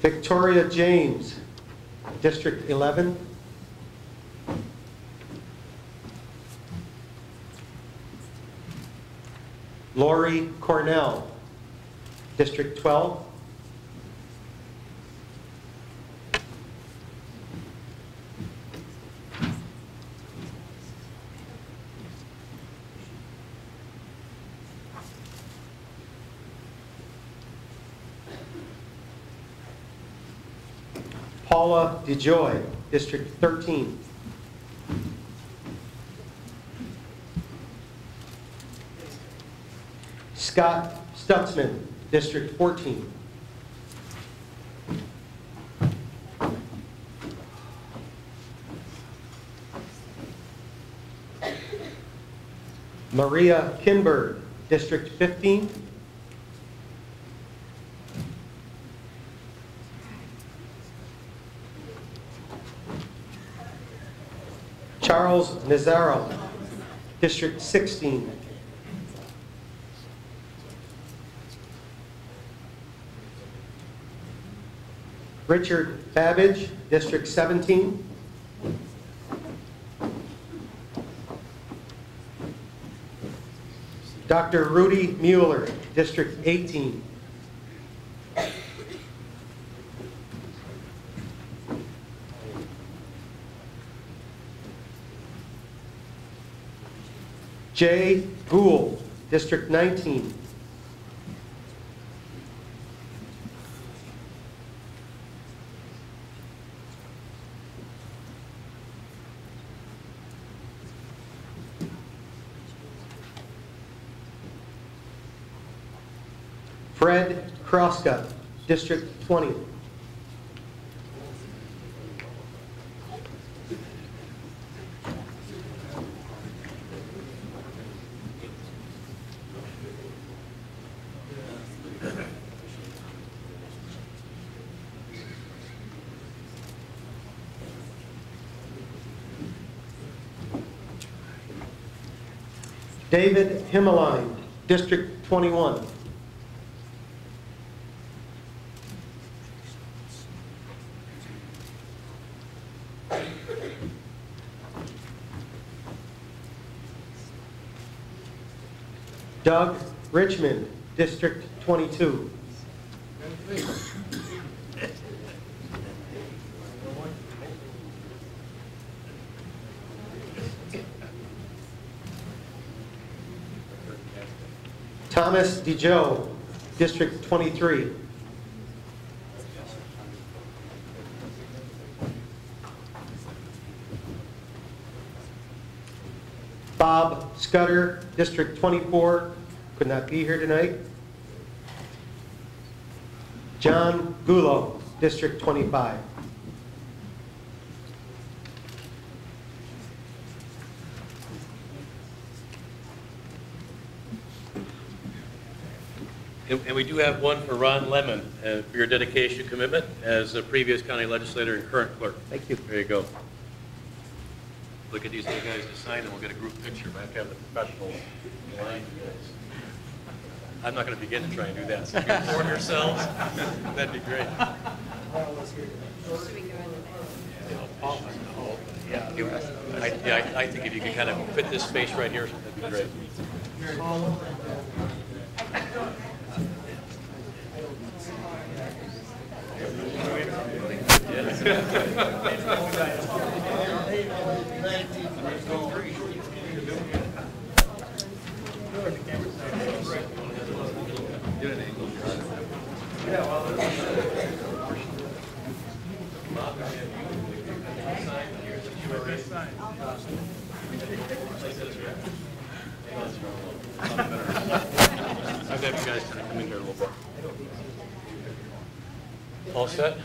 Victoria James, District 11. Lori Cornell, District 12. Paula DeJoy, District 13. Scott Stutzman, District 14. Maria Kinberg, District 15. Charles Nazaro, District 16. Richard Babbage, District 17. Dr. Rudy Mueller, District 18. Jay Gould, District 19. Fred Kroska, District 20. David Himmeline, District 21. Doug Richmond, District 22. Thomas DeJoe, District 23. Bob Scudder, District 24, could not be here tonight. John Gulo, District 25. And we do have one for Ron Lemon for your dedication commitment as a previous county legislator and current clerk. Thank you. There you go. Look at these two guys to sign and we'll get a group picture. I have to have the professional line. I'm not going to begin to try and do that. So if you're for yourselves, that'd be great. I think if you could kind of fit this space right here, that'd be great. I've got you guys kind of come in here a little bit. All set?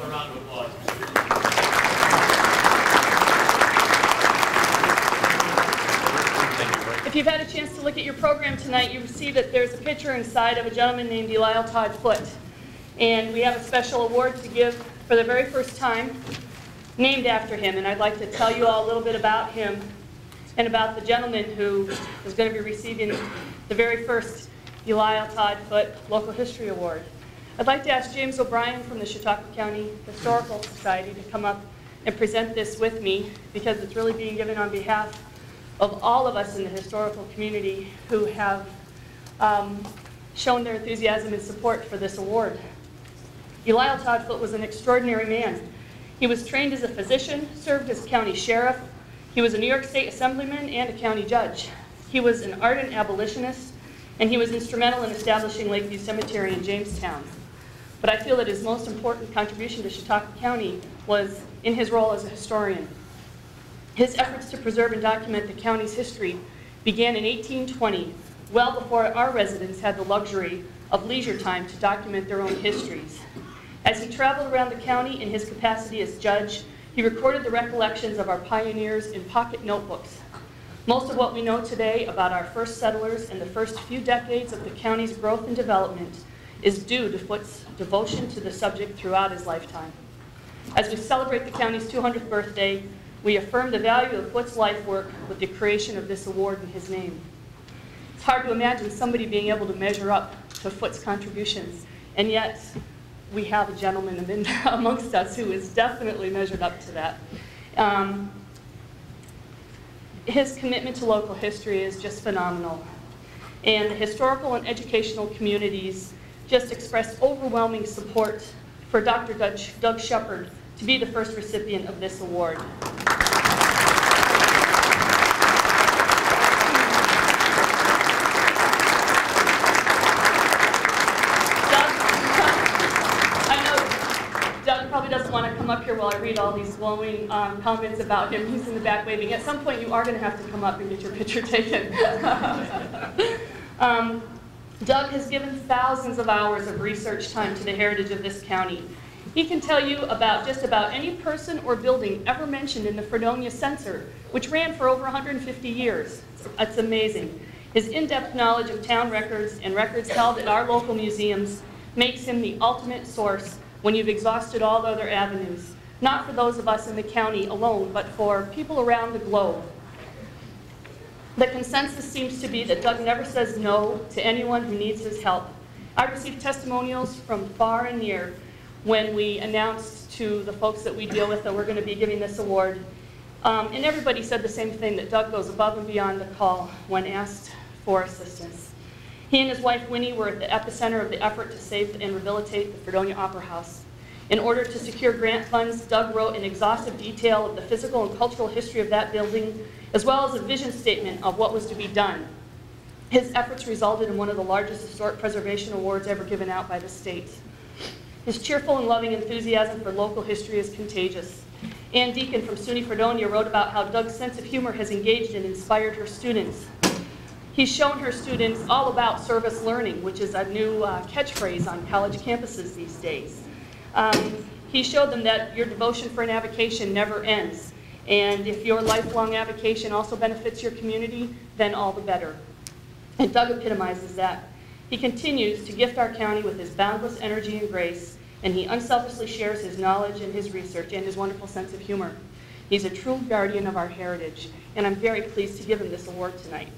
A round of applause. If you've had a chance to look at your program tonight, you see that there's a picture inside of a gentleman named Delisle Todd Foote. And we have a special award to give for the very first time named after him, and I'd like to tell you all a little bit about him and about the gentleman who is going to be receiving the very first Eliel Todd Foote Local History Award. I'd like to ask James O'Brien from the Chautauqua County Historical Society to come up and present this with me, because it's really being given on behalf of all of us in the historical community who have shown their enthusiasm and support for this award. Eliel Todd Foote was an extraordinary man. He was trained as a physician, served as county sheriff. He was a New York State Assemblyman and a county judge. He was an ardent abolitionist, and he was instrumental in establishing Lakeview Cemetery in Jamestown. But I feel that his most important contribution to Chautauqua County was in his role as a historian. His efforts to preserve and document the county's history began in 1820, well before our residents had the luxury of leisure time to document their own histories. As he traveled around the county in his capacity as judge, he recorded the recollections of our pioneers in pocket notebooks. Most of what we know today about our first settlers and the first few decades of the county's growth and development is due to Foote's devotion to the subject throughout his lifetime. As we celebrate the county's 200th birthday, we affirm the value of Foote's life work with the creation of this award in his name. It's hard to imagine somebody being able to measure up to Foote's contributions, and yet we have a gentleman amongst us who is definitely measured up to that. His commitment to local history is just phenomenal, and the historical and educational communities just expressed overwhelming support for Dr. Doug Shepard to be the first recipient of this award. Doug probably doesn't want to come up here while I read all these glowing comments about him. He's in the back waving. At some point, you are going to have to come up and get your picture taken. Doug has given thousands of hours of research time to the heritage of this county. He can tell you about just about any person or building ever mentioned in the Fredonia Census, which ran for over 150 years. It's amazing. His in-depth knowledge of town records and records held at our local museums makes him the ultimate source when you've exhausted all other avenues, not for those of us in the county alone, but for people around the globe. The consensus seems to be that Doug never says no to anyone who needs his help. I received testimonials from far and near when we announced to the folks that we deal with that we're going to be giving this award. And everybody said the same thing, that Doug goes above and beyond the call when asked for assistance. He and his wife Winnie were at the epicenter of the effort to save and rehabilitate the Fredonia Opera House. In order to secure grant funds, Doug wrote an exhaustive detail of the physical and cultural history of that building, as well as a vision statement of what was to be done. His efforts resulted in one of the largest historic preservation awards ever given out by the state. His cheerful and loving enthusiasm for local history is contagious. Ann Deacon from SUNY Fredonia wrote about how Doug's sense of humor has engaged and inspired her students. He's shown her students all about service learning, which is a new catchphrase on college campuses these days. He showed them that your devotion for an avocation never ends. And if your lifelong avocation also benefits your community, then all the better. And Doug epitomizes that. He continues to gift our county with his boundless energy and grace, and he unselfishly shares his knowledge and his research and his wonderful sense of humor. He's a true guardian of our heritage, and I'm very pleased to give him this award tonight.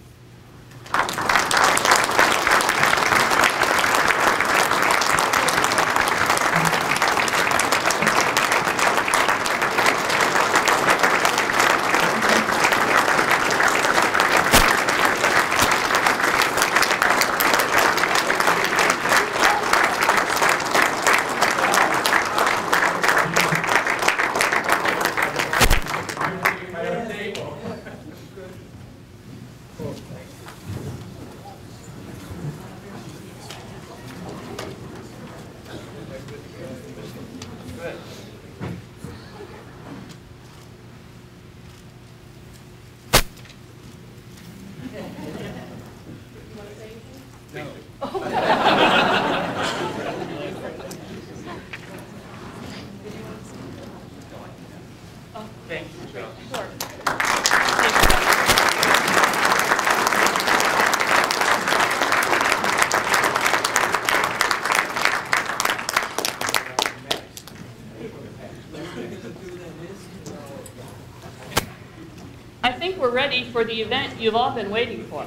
we're ready for the event you've all been waiting for.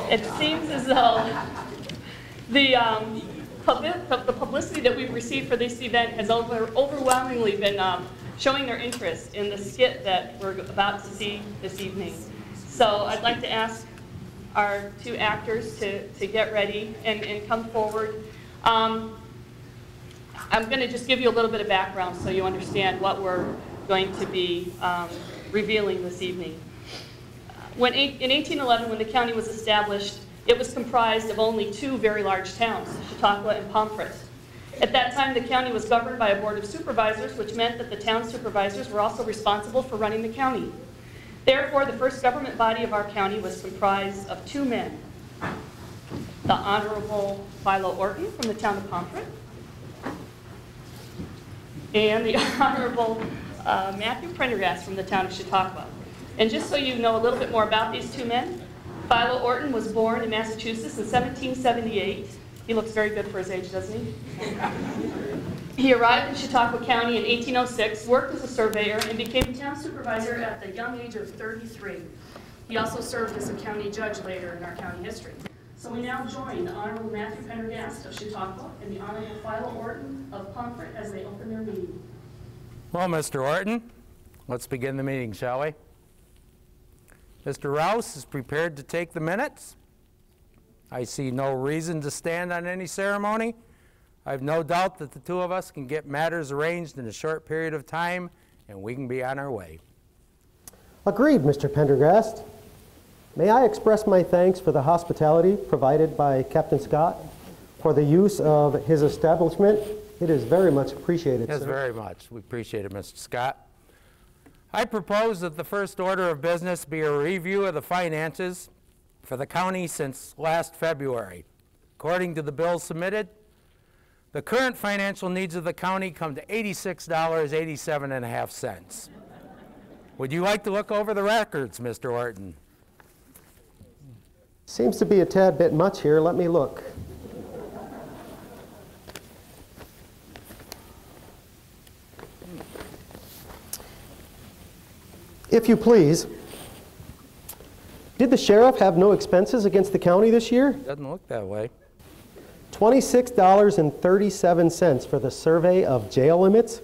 It seems as though the publicity that we've received for this event has overwhelmingly been showing their interest in the skit that we're about to see this evening. So I'd like to ask our two actors to get ready and come forward. I'm going to just give you a little bit of background so you understand what we're going to be revealing this evening. In 1811, when the county was established, it was comprised of only two very large towns, Chautauqua and Pomfret. At that time, the county was governed by a board of supervisors, which meant that the town supervisors were also responsible for running the county. Therefore, the first government body of our county was comprised of two men, the Honorable Philo Orton from the town of Pomfret, and the Honorable Matthew Prendergast from the town of Chautauqua. And just so you know a little bit more about these two men, Philo Orton was born in Massachusetts in 1778. He looks very good for his age, doesn't he? He arrived in Chautauqua County in 1806, worked as a surveyor, and became town supervisor at the young age of 33. He also served as a county judge later in our county history. So we now join the Honorable Matthew Prendergast of Chautauqua and the Honorable Philo Orton of Pomfret as they open their meeting. Well, Mr. Orton, let's begin the meeting, shall we? Mr. Rouse is prepared to take the minutes. I see no reason to stand on any ceremony. I have no doubt that the two of us can get matters arranged in a short period of time, and we can be on our way. Agreed, Mr. Pendergast. May I express my thanks for the hospitality provided by Captain Scott for the use of his establishment. It is very much appreciated, Yes, sir. very much. We appreciate it, Mr. Scott. I propose that the first order of business be a review of the finances for the county since last February. According to the bill submitted, the current financial needs of the county come to $86.87.5. Would you like to look over the records, Mr. Orton? Seems to be a tad bit much here. Let me look. If you please, did the sheriff have no expenses against the county this year? Doesn't look that way. $26.37 for the survey of jail limits.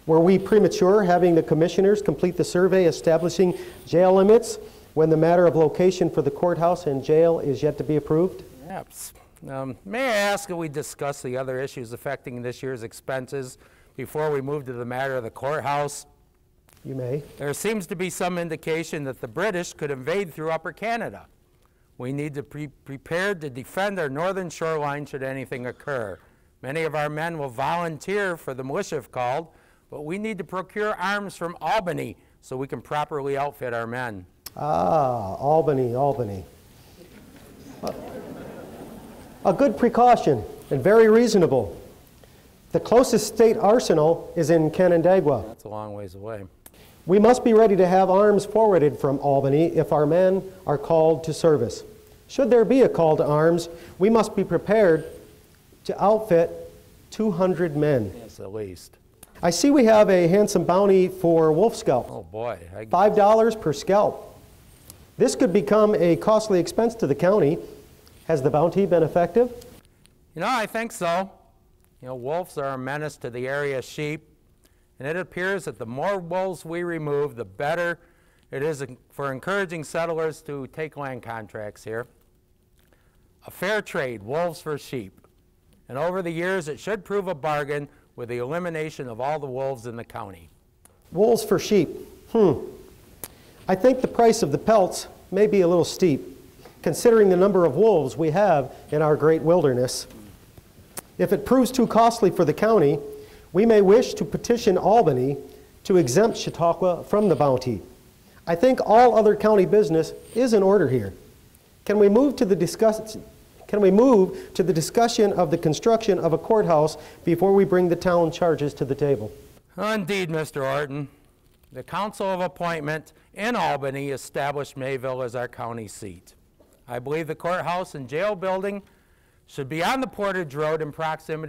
Were we premature having the commissioners complete the survey establishing jail limits when the matter of location for the courthouse and jail is yet to be approved? Perhaps. May I ask that we discuss the other issues affecting this year's expenses before we move to the matter of the courthouse? You may. There seems to be some indication that the British could invade through Upper Canada. We need to be prepared to defend our northern shoreline should anything occur. Many of our men will volunteer for the militia if called, but we need to procure arms from Albany so we can properly outfit our men. Ah, Albany, Albany. A good precaution and very reasonable. The closest state arsenal is in Canandaigua. That's a long ways away. We must be ready to have arms forwarded from Albany if our men are called to service. Should there be a call to arms, we must be prepared to outfit 200 men. Yes, at least. I see we have a handsome bounty for wolf scalps. Oh boy. $5 per scalp. This could become a costly expense to the county. Has the bounty been effective? You know, I think so. You know, wolves are a menace to the area sheep, and it appears that the more wolves we remove, the better it is for encouraging settlers to take land contracts here. A fair trade, wolves for sheep. And over the years, it should prove a bargain with the elimination of all the wolves in the county. Wolves for sheep. I think the price of the pelts may be a little steep, considering the number of wolves we have in our great wilderness. If it proves too costly for the county, we may wish to petition Albany to exempt Chautauqua from the bounty. I think all other county business is in order here. Can we move to the discussion of the construction of a courthouse before we bring the town charges to the table? Indeed, Mr. Orton. The Council of Appointment in Albany established Mayville as our county seat. I believe the courthouse and jail building should be on the Portage Road in proximity